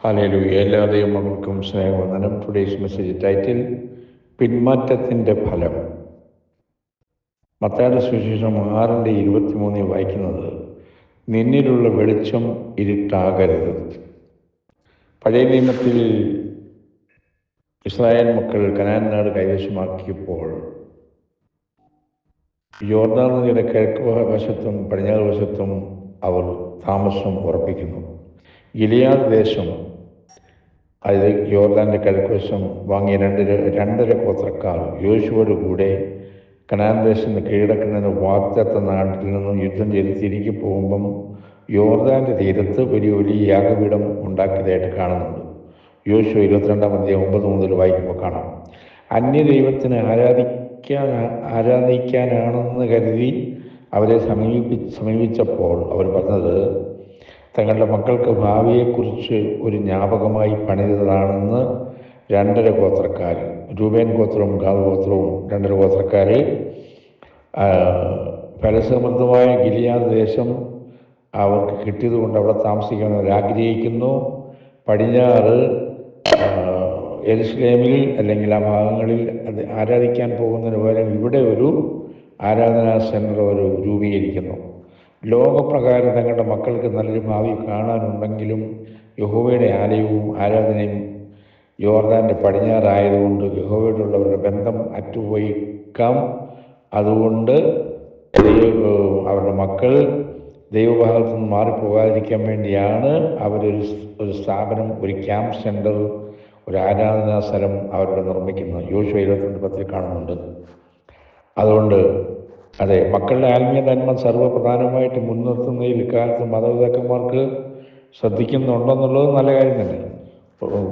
Hallelujah. എല്ലാ ദൈവമക്കൾക്കും സ്നേഹവന്ദനം. Today's message title പിന്മാറ്റത്തിൻ്റെ ഫലം. മത്തായിയുടെ സുവിശേഷം 6:23 വായിക്കുന്നത്, നിന്നിലുള്ള വെളിച്ചം ഇരുട്ടാകരുത്. പഴയ നിയമത്തിൽ ഇസ്രായേൽ മക്കൾ കനാൻ നാട് കൈവശമാക്കിയപ്പോൾ യോർദാൻ നദിയുടെ കിഴക്ക് വശത്തും പടിഞ്ഞാറ് വശത്തും അവർ താമസം ഉറപ്പിക്കുന്നു. ഗിലെയാദ് ദേശം, അതായത് യോർദാൻ്റെ കിഴക്കുവശം വാങ്ങിയ രണ്ടര ഗോത്രക്കാർ യോശുവയുടെ കൂടെ കനാൻ ദേശം കീഴടക്കുന്നതിന് വാഗ്ദത്ത നാട്ടിൽ നിന്നും യുദ്ധം ചെയ്ത് തിരികെ പോകുമ്പം യോർദാൻ്റെ തീരത്ത് വലിയ യാഗപീഠം ഉണ്ടാക്കിയതായിട്ട് കാണുന്നുണ്ട്. യോശുവ 22-9 മുതൽ വായിക്കുമ്പോൾ കാണാം. അന്യദൈവത്തിന് ആരാധിക്കാനാണെന്ന് കരുതി അവരെ സമീപിച്ചപ്പോൾ അവർ പറഞ്ഞത് തങ്ങളുടെ മക്കൾക്ക് ഭാവിയെക്കുറിച്ച് ഒരു ജ്ഞാപകമായി പണിതതാണെന്ന് രണ്ടര ഗോത്രക്കാർ, രൂബേൻ ഗോത്രവും ഗാദ് ഗോത്രവും രണ്ടര ഗോത്രക്കാർ ഫലസമൃദ്ധമായ ഗിലെയാദ് ദേശം അവർക്ക് കിട്ടിയതുകൊണ്ട് അവിടെ താമസിക്കാൻ അവർ ആഗ്രഹിക്കുന്നു. പടിഞ്ഞാറ് യെരുശലേമിൽ അല്ലെങ്കിൽ ആ ഭാഗങ്ങളിൽ അത് ആരാധിക്കാൻ പോകുന്നതിന് പകരം ഇവിടെ ഒരു ആരാധനാ സെൻറ്റർ അവർ രൂപീകരിക്കുന്നു. ലോകപ്രകാരം തങ്ങളുടെ മക്കൾക്ക് നല്ലൊരു ഭാവി കാണാനുണ്ടെങ്കിലും യഹോവയുടെ ആലയവും ആരാധനയും യോർദാൻ്റെ പടിഞ്ഞാറായതുകൊണ്ട് യഹോവയോടുള്ളവരുടെ ബന്ധം അറ്റുപോയിക്കാം. അതുകൊണ്ട് അവരുടെ മക്കൾ ദൈവഭാഗത്തു നിന്ന് മാറിപ്പോകാതിരിക്കാൻ വേണ്ടിയാണ് അവരൊരു സ്ഥാപനം, ഒരു ക്യാമ്പ് സെൻറ്റർ, ഒരു ആരാധനാ സ്ഥലം അവരുടെ നിർമ്മിക്കുന്നത്. യോശുവ 22:10 കാണുന്നുണ്ട്. അതുകൊണ്ട് അതെ, മക്കളുടെ ആത്മീയ നന്മ സർവ്വപ്രധാനമായിട്ട് മുൻനിർത്തുന്നതിൽ ഇക്കാലത്ത് മതപിതാക്കന്മാർക്ക് ശ്രദ്ധിക്കുന്നുണ്ടെന്നുള്ളത് നല്ല കാര്യം തന്നെ.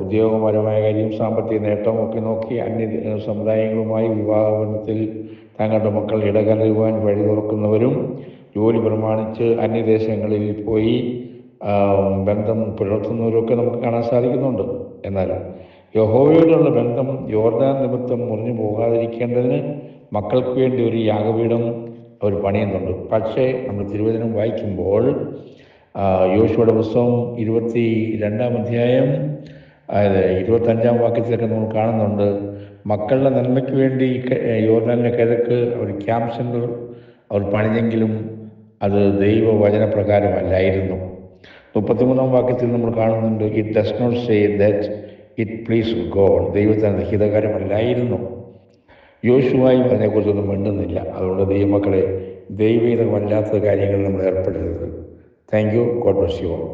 ഉദ്യോഗപരമായ കാര്യം, സാമ്പത്തിക നേട്ടം ഒക്കെ നോക്കി അന്യ സമുദായങ്ങളുമായി വിവാഹബന്ധത്തിൽ തങ്ങളുടെ മക്കൾ ഇടകലരുവാൻ വഴി തുറക്കുന്നവരും ജോലി പ്രമാണിച്ച് അന്യദേശങ്ങളിൽ പോയി ബന്ധം പുലർത്തുന്നവരൊക്കെ നമുക്ക് കാണാൻ സാധിക്കുന്നുണ്ട്. എന്നാൽ യഹോവയോടുള്ള ബന്ധം യോർദാൻ നിമിത്തം മുറിഞ്ഞു പോകാതിരിക്കേണ്ടതിന് മക്കൾക്ക് വേണ്ടി ഒരു യാഗപീഠം അവർ പണിയുന്നുണ്ട്. പക്ഷേ നമ്മൾ തിരുവചനം വായിക്കുമ്പോൾ യോശുവയുടെ പുസ്തകം 22-ാം അധ്യായം അതായത് 25-ാം വാക്യത്തിലൊക്കെ നമ്മൾ കാണുന്നുണ്ട്, മക്കളുടെ നന്മയ്ക്ക് വേണ്ടി യോർദാനിലെ കിഴക്ക് ഒരു ക്യാമ്പ് സെൻറ്റർ അവർ പണിഞ്ഞെങ്കിലും അത് ദൈവവചനപ്രകാരമല്ലായിരുന്നു. 33-ാം വാക്യത്തിൽ നമ്മൾ കാണുന്നുണ്ട്, it does not say that it please God. ദൈവത്തിന് ഹിതകരമല്ലായിരുന്നു. യോശുവായും അതിനെക്കുറിച്ചൊന്നും മിണ്ടുന്നില്ല. അതുകൊണ്ട് ദൈവമക്കളെ, ദൈവഹിതമല്ലാത്ത കാര്യങ്ങളിൽ നമ്മൾ ഏർപ്പെടരുത്. Thank you. God bless you all.